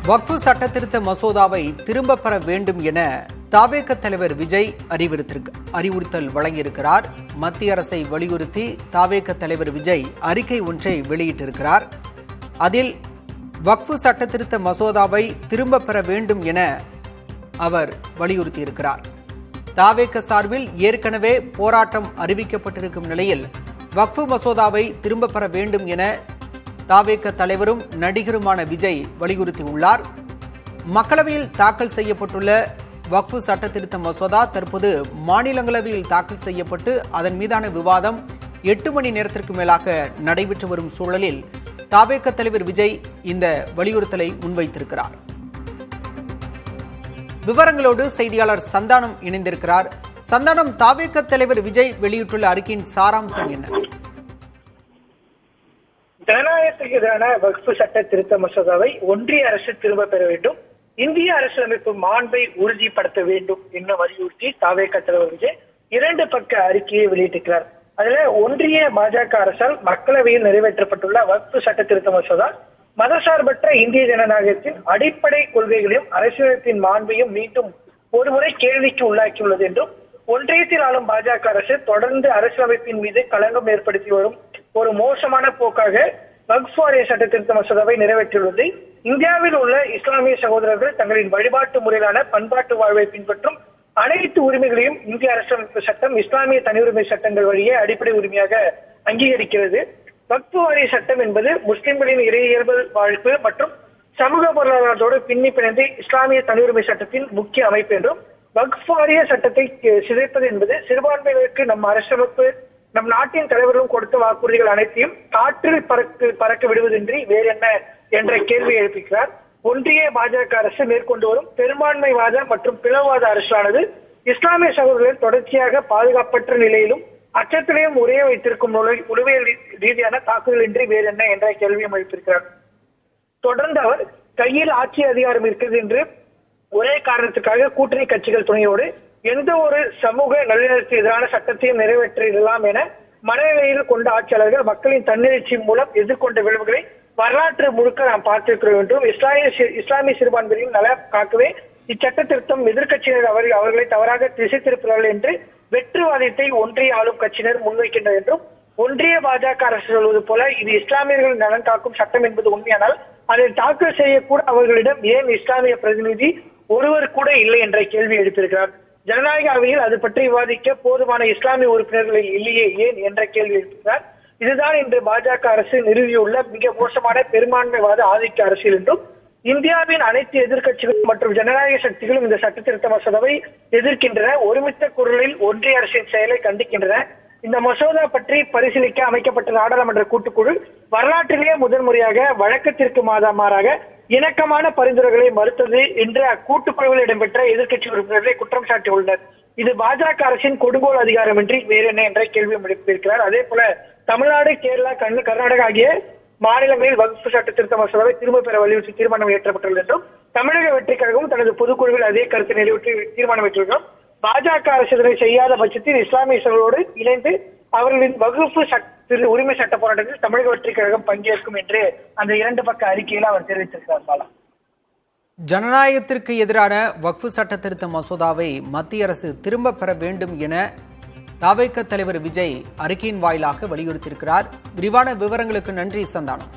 வக்ஃபு சட்டத்திருத்த மசோதாவை திரும்ப பெற வேண்டும் என தவேக தலைவர் விஜய் அறிவுறுத்தல் வழங்கியிருக்கிறார். மத்திய அரசை வலியுறுத்தி தவேக தலைவர் விஜய் அறிக்கை ஒன்றை வெளியிட்டிருக்கிறார். அதில் வக்ஃபு சட்டத்திருத்த மசோதாவை திரும்ப பெற வேண்டும் என அவர் வலியுறுத்தியிருக்கிறார். தவேக சார்பில் ஏற்கனவே போராட்டம் அறிவிக்கப்பட்டிருக்கும் நிலையில் வக்ஃபு மசோதாவை திரும்ப பெற வேண்டும் என தவேக தலைவரும் நடிகருமான விஜய் வலியுறுத்தியுள்ளார். மக்களவையில் தாக்கல் செய்யப்பட்டுள்ள வக்ஃபு சட்டத்திருத்த மசோதா தற்போது மாநிலங்களவையில் தாக்கல் செய்யப்பட்டு அதன் மீதான விவாதம் 8 மணி நேரத்திற்கு மேலாக நடைபெற்று வரும் சூழலில் தவேக தலைவர் விஜய் இந்த வலியுறுத்தலை முன்வைத்திருக்கிறார். விவரங்களோடு செய்தியாளர் சந்தானம் இணைந்திருக்கிறார். சந்தானம், தவேக தலைவர் விஜய் வெளியிட்டுள்ள அறிக்கையின் சாராம்சம் என்ன? ஜனநாயகத்துக்கு எதிரான வக்ஃபு சட்ட திருத்த மசோதாவை ஒன்றிய அரசு திரும்ப பெற வேண்டும், இந்திய அரசியலமைப்பு மாண்பை உறுதிப்படுத்த வேண்டும் என்று வலியுறுத்தி தவேக தலைவர் விஜய் 2 பக்க அறிக்கையை வெளியிட்டிருக்கிறார். அதுல ஒன்றிய பாஜக அரசால் மக்களவையில் நிறைவேற்றப்பட்டுள்ள வக்ஃபு சட்ட திருத்த மசோதா மதசார்பற்ற இந்திய ஜனநாயகத்தின் அடிப்படை கொள்கைகளையும் அரசியலமைப்பின் மாண்பையும் மீண்டும் ஒருமுறை கேள்விக்கு உள்ளாக்கியுள்ளது என்றும், ஒன்றியத்தில் ஆளும் பாஜக அரசு தொடர்ந்து அரசியலமைப்பின் மீது களங்கம் ஏற்படுத்தி வரும் ஒரு மோசமான போக்காக வக்ஃப் வாரிய சட்ட திருத்த மசோதாவை நிறைவேற்றியுள்ளது. இந்தியாவில் உள்ள இஸ்லாமிய சகோதரர்கள் தங்களின் வழிபாட்டு முறையிலான பண்பாட்டு வாழ்வை பின்பற்றும் அனைத்து உரிமைகளையும் இந்திய அரசியலமைப்பு சட்டம் இஸ்லாமிய தனியுரிமை சட்டங்கள் வழியே அடிப்படை உரிமையாக அங்கீகரிக்கிறது. வக்ஃப் வாரிய சட்டம் என்பது முஸ்லிம்களின் இறையியல்பு வாழ்வு மற்றும் சமூக பொருளாதாரத்தோடு பின்னி பிணைந்து இஸ்லாமிய தனியுரிமை சட்டத்தின் முக்கிய அமைப்பு என்றும், வக்ஃப் வாரிய சட்டத்தை சிதைப்பது என்பது சிறுபான்மையினருக்கு நம் அரசமைப்பு நம் நாட்டின் தலைவர்களும் கொடுத்த வாக்குறுதிகள் அனைத்தையும் காற்றில் பறக்க விடுவதின்றி வேறு என்ன என்ற கேள்வியை எழுப்புகிறார். ஒன்றிய பாஜக அரசு மேற்கொண்டு வரும் பெரும்பான்மைவாத மற்றும் பிளவாத அரசானது இஸ்லாமிய சகோதரர்கள் தொடர்ச்சியாக பாதுகாப்பற்ற நிலையிலும் அச்சத்திலையும் உரைய வைத்திருக்கும் உளவியல் ரீதியான தாக்குதல் இன்றி வேறு என்ன என்ற கேள்வியும் எழுப்பியிருக்கிறார். தொடர்ந்து அவர் கையில் ஆட்சி அதிகாரம் இருக்கிறது என்று ஒரே காரணத்துக்காக கூட்டணி கட்சிகள் துணையோடு எந்த ஒரு சமூக நல்லிணத்துக்கு எதிரான சட்டத்தையும் நிறைவேற்றிடலாம் என மனநிலையில் கொண்ட ஆட்சியாளர்கள் மக்களின் தன்னெழுச்சி மூலம் எதிர்கொண்ட விளைவுகளை வரலாற்று முழுக்க நாம் பார்த்திருக்கிறோம் என்றும், இஸ்லாமிய சிறுபான்மையின் நல காக்கவே இச்சட்ட திருத்தம் எதிர்கட்சியினர் அவர்களை தவறாக திசை திருப்புகிறார்கள் என்று வெற்றுவாதத்தை ஒன்றிய ஆளும் கட்சியினர் முன்வைக்கின்றனர் என்றும், ஒன்றிய பாஜக அரசு சொல்வது போல இது இஸ்லாமியர்களின் நலன் காக்கும் சட்டம் என்பது உண்மையானால் அதை தாக்கல் செய்யக்கூட அவர்களிடம் ஏன் இஸ்லாமிய பிரதிநிதி ஒருவர் கூட இல்லை என்ற கேள்வி எழுப்பியிருக்கிறார். ஜனநாயக அவையில் அது பற்றி விவாதிக்க போதுமான இஸ்லாமிய உறுப்பினர்கள் இல்லையே ஏன் என்ற கேள்வி எழுப்புகிறார். இதுதான் இன்று பாஜக அரசு நிறுவியுள்ள மிக மோசமான பெரும்பான்மைவாத ஆதிக்க அரசியல் என்றும், இந்தியாவின் அனைத்து எதிர்கட்சிகளும் மற்றும் ஜனநாயக சக்திகளும் இந்த சட்ட திருத்த மசோதாவை எதிர்க்கின்றன, ஒருமித்த குரலில் ஒன்றிய அரசின் செயலை கண்டிக்கின்றன. இந்த மசோதா பற்றி பரிசீலிக்க அமைக்கப்பட்ட நாடாளுமன்ற கூட்டுக்குழு வரலாற்றிலேயே முதன்முறையாக வழக்கத்திற்கு மாறாக இணக்கமான பரிந்துரைகளை மறுத்தது என்று அக்கூட்டுக்குழுவில் இடம்பெற்ற எதிர்கட்சி உறுப்பினர்களை குற்றம் சாட்டியுள்ளனர். இது பாஜக அரசின் கொடுங்கோல் அதிகாரமின்றி வேறு என்ன என்ற கேள்வியும் எழுப்பியிருக்கிறார். அதே போல தமிழ்நாடு, கேரளா, கர்நாடகா ஆகிய மாநிலங்களில் வக்ஃபு சட்ட திருத்த மசோதாவை திரும்ப பெற வலியுறுத்தி தீர்மானம் இயற்றப்பட்டுள்ளது என்றும், தமிழக வெற்றி கழகம் தனது பொதுக்குழுவில் அதே கருத்தை நிறைவேற்றி தீர்மானம் ஏற்றிருக்கிறோம். பாஜக அரசு இதனை செய்யாத பட்சத்தில் இஸ்லாமிய சகோதரோடு இணைந்து அவர்களின் வகுப்பு உரிமை சட்ட போராட்டத்தில் தமிழக வெற்றி கழகம் பங்கேற்கும் என்று அந்த 2 பக்க அறிக்கையில் அவர் தெரிவித்திருக்கிறார். ஜனநாயகத்திற்கு எதிரான வக்ஃபு சட்ட திருத்த மசோதாவை மத்திய அரசு திரும்ப பெற வேண்டும் என தவேக தலைவர் விஜய் அறிக்கையின் வாயிலாக வலியுறுத்தியிருக்கிறார். விரிவான விவரங்களுக்கு நன்றி சந்தானம்.